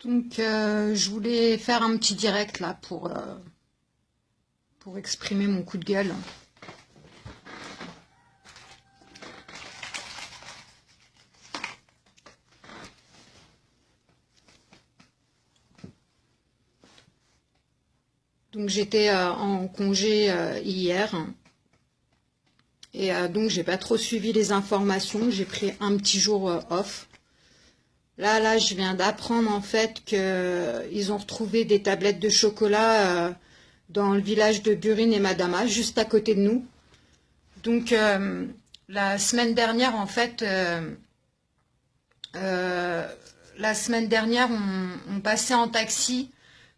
Donc, je voulais faire un petit direct là pour exprimer mon coup de gueule. Donc, j'étais en congé hier et donc j'ai pas trop suivi les informations. J'ai pris un petit jour off. Là, je viens d'apprendre en fait qu'ils ont retrouvé des tablettes de chocolat dans le village de Burine et Madama, juste à côté de nous. Donc, la semaine dernière, en fait, on passait en taxi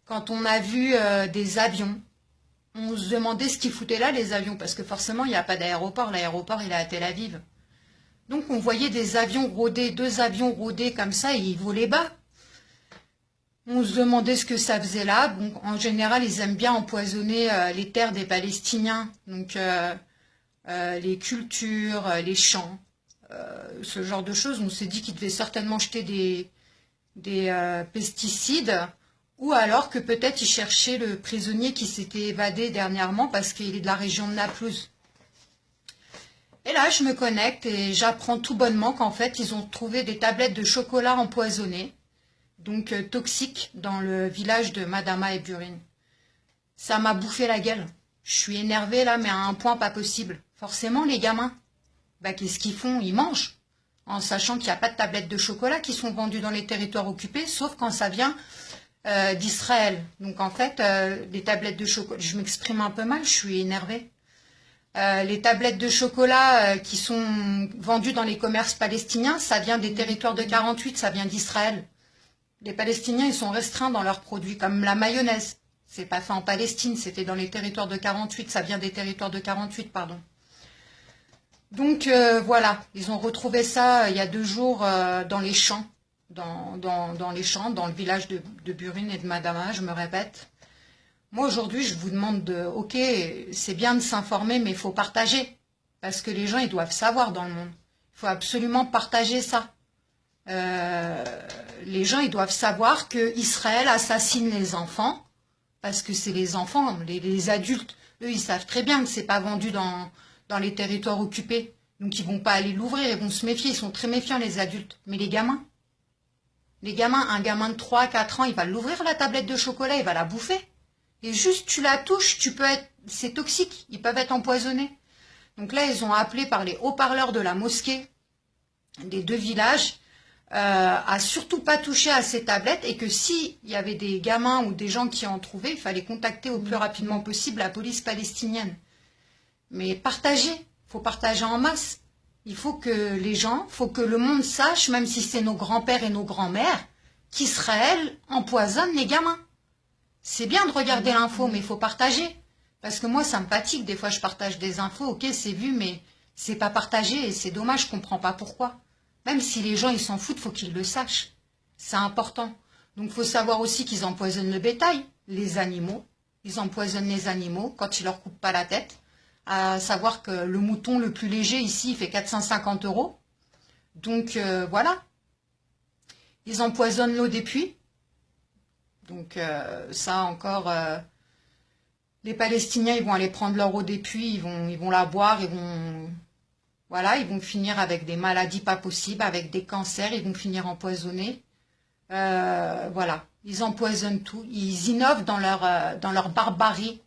quand on a vu des avions. On se demandait ce qu'ils foutaient là, les avions, parce que forcément, il n'y a pas d'aéroport. L'aéroport, il est à Tel Aviv. Donc, on voyait des avions rôder, 2 avions rôder comme ça, et ils volaient bas. On se demandait ce que ça faisait là. Bon, en général, ils aiment bien empoisonner les terres des Palestiniens. Donc, les cultures, les champs, ce genre de choses. On s'est dit qu'ils devaient certainement jeter des pesticides, ou alors que peut-être ils cherchaient le prisonnier qui s'était évadé dernièrement parce qu'il est de la région de Naplouse. Et là, je me connecte et j'apprends tout bonnement qu'en fait, ils ont trouvé des tablettes de chocolat empoisonnées, donc toxiques, dans le village de Madama et Burine. Ça m'a bouffé la gueule. Je suis énervée là, mais à un point pas possible. Forcément, les gamins, qu'est-ce qu'ils font? Ils mangent, en sachant qu'il n'y a pas de tablettes de chocolat qui sont vendues dans les territoires occupés, sauf quand ça vient d'Israël. Donc en fait, les tablettes de chocolat, je m'exprime un peu mal, je suis énervée. Les tablettes de chocolat qui sont vendues dans les commerces palestiniens, ça vient des territoires de 48, ça vient d'Israël. Les Palestiniens, ils sont restreints dans leurs produits, comme la mayonnaise. C'est pas fait en Palestine, c'était dans les territoires de 48, ça vient des territoires de 48, pardon. Donc voilà, ils ont retrouvé ça il y a 2 jours dans les champs, dans les champs, dans le village de Burine et de Madama, je me répète. Moi, aujourd'hui, je vous demande ok, c'est bien de s'informer, mais il faut partager. Parce que les gens, ils doivent savoir dans le monde. Il faut absolument partager ça. Les gens, ils doivent savoir que Israël assassine les enfants, parce que c'est les enfants, les adultes. Eux, ils savent très bien que c'est pas vendu dans les territoires occupés. Donc, ils vont pas aller l'ouvrir, ils vont se méfier. Ils sont très méfiants, les adultes. Mais les gamins, un gamin de 3-4 ans, il va l'ouvrir, la tablette de chocolat, il va la bouffer. Et juste, tu la touches, c'est toxique, ils peuvent être empoisonnés. Donc là, ils ont appelé par les haut-parleurs de la mosquée des 2 villages à surtout pas toucher à ces tablettes et que s'il y avait des gamins ou des gens qui en trouvaient, il fallait contacter au plus rapidement possible la police palestinienne. Mais partager, il faut partager en masse. Il faut que les gens, il faut que le monde sache, même si c'est nos grands-pères et nos grands-mères, qu'Israël empoisonne les gamins. C'est bien de regarder l'info, mais il faut partager. Parce que moi, ça me fatigue. Des fois, je partage des infos. Ok, c'est vu, mais c'est pas partagé. Et c'est dommage, je comprends pas pourquoi. Même si les gens, ils s'en foutent, il faut qu'ils le sachent. C'est important. Donc, il faut savoir aussi qu'ils empoisonnent le bétail, les animaux. Ils empoisonnent les animaux quand ils leur coupent pas la tête. À savoir que le mouton le plus léger, ici, il fait 450 €. Donc, voilà. Ils empoisonnent l'eau des puits. Donc ça encore, les Palestiniens, ils vont aller prendre leur eau des puits, ils vont la boire, ils vont finir avec des maladies pas possibles, avec des cancers, ils vont finir empoisonnés. Voilà, ils empoisonnent tout, ils innovent dans leur barbarie.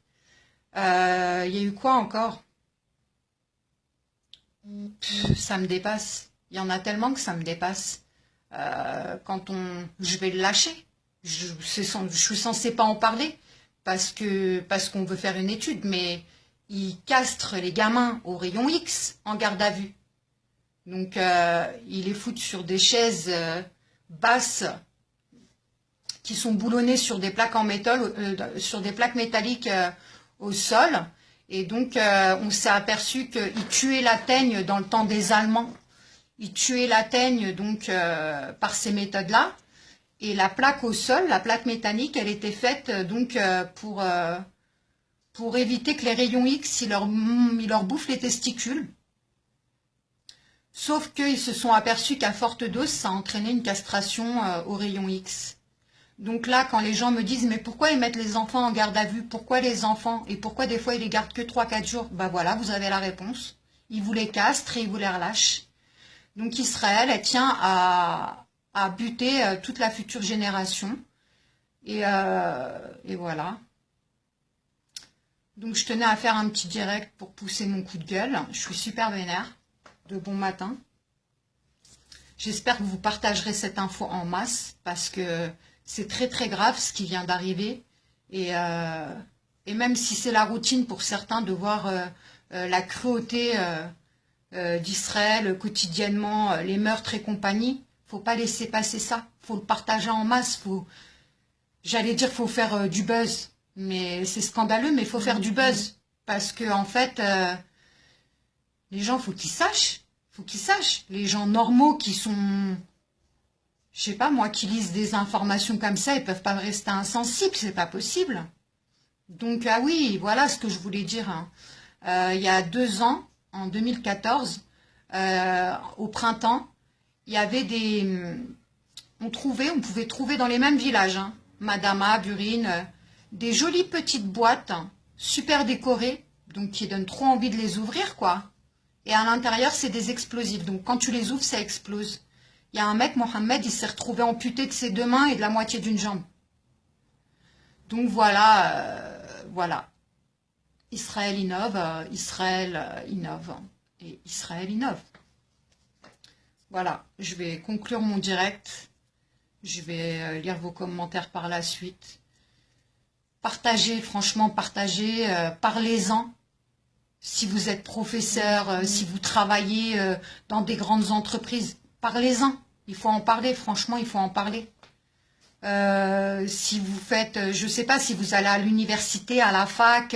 Il y a eu quoi encore? Ça me dépasse. Il y en a tellement que ça me dépasse. Je vais le lâcher. Je suis censée pas en parler parce qu'on veut faire une étude, mais ils castrent les gamins au rayon X en garde à vue. Donc ils les foutent sur des chaises basses qui sont boulonnées sur des plaques en métal, sur des plaques métalliques au sol. Et donc on s'est aperçu qu'ils tuaient la teigne dans le temps des Allemands. Ils tuaient la teigne donc par ces méthodes-là. Et la plaque au sol, la plaque métallique, elle était faite donc pour éviter que les rayons X, ils leur bouffent les testicules. Sauf qu'ils se sont aperçus qu'à forte dose, ça entraînait une castration aux rayons X. Donc là, quand les gens me disent, mais pourquoi ils mettent les enfants en garde à vue? Pourquoi les enfants? Et pourquoi des fois ils les gardent que 3 4 jours? Ben voilà, vous avez la réponse. Ils vous les castrent et ils vous les relâchent. Donc Israël, elle tient à buter toute la future génération. Et voilà. Donc je tenais à faire un petit direct pour pousser mon coup de gueule. Je suis super vénère. De bon matin. J'espère que vous partagerez cette info en masse parce que c'est très très grave ce qui vient d'arriver. Et même si c'est la routine pour certains de voir la cruauté d'Israël quotidiennement, les meurtres et compagnie, faut pas laisser passer ça. Faut le partager en masse. J'allais dire faut faire du buzz, mais c'est scandaleux, mais il faut faire du buzz parce que en fait, les gens faut qu'ils sachent. Faut qu'ils sachent. Les gens normaux qui sont, je sais pas moi, qui lisent des informations comme ça, ils peuvent pas rester insensibles, c'est pas possible. Donc ah oui, voilà ce que je voulais dire. Hein. Il y a 2 ans, en 2014, au printemps, il y avait on pouvait trouver dans les mêmes villages, hein, Madama, Burine, des jolies petites boîtes, hein, super décorées, donc qui donnent trop envie de les ouvrir, quoi. Et à l'intérieur, c'est des explosifs. Donc quand tu les ouvres, ça explose. Il y a un mec, Mohamed, il s'est retrouvé amputé de ses 2 mains et de la moitié d'une jambe. Donc voilà, voilà. Israël innove, Israël innove et Israël innove. Voilà, je vais conclure mon direct. Je vais lire vos commentaires par la suite. Partagez, franchement, partagez, parlez-en. Si vous êtes professeur, si vous travaillez dans des grandes entreprises, parlez-en. Il faut en parler, franchement, il faut en parler. Si vous faites, je ne sais pas, si vous allez à l'université, à la fac,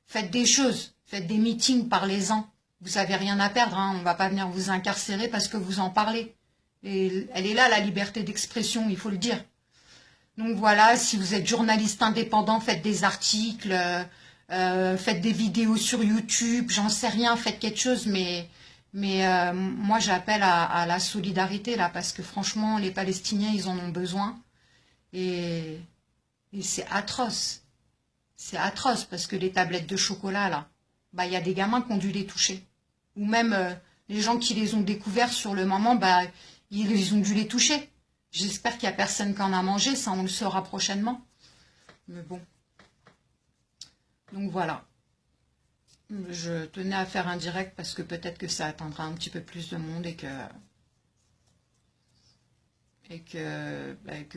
faites des choses, faites des meetings, parlez-en. Vous n'avez rien à perdre, hein, on ne va pas venir vous incarcérer parce que vous en parlez. Et elle est là, la liberté d'expression, il faut le dire. Donc voilà, si vous êtes journaliste indépendant, faites des articles, faites des vidéos sur YouTube, j'en sais rien, faites quelque chose, mais moi j'appelle à la solidarité là, parce que franchement, les Palestiniens, ils en ont besoin. Et c'est atroce. C'est atroce parce que les tablettes de chocolat, là, bah, y a des gamins qui ont dû les toucher. Ou même les gens qui les ont découverts sur le moment, bah, ils ont dû les toucher. J'espère qu'il n'y a personne qui en a mangé, ça on le saura prochainement. Mais bon. Donc voilà. Je tenais à faire un direct parce que peut-être que ça atteindra un petit peu plus de monde et que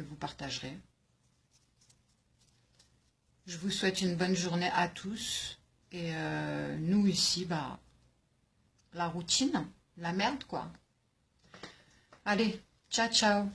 vous partagerez. Je vous souhaite une bonne journée à tous. Et nous ici, bah, la routine, la merde quoi. Allez, ciao ciao.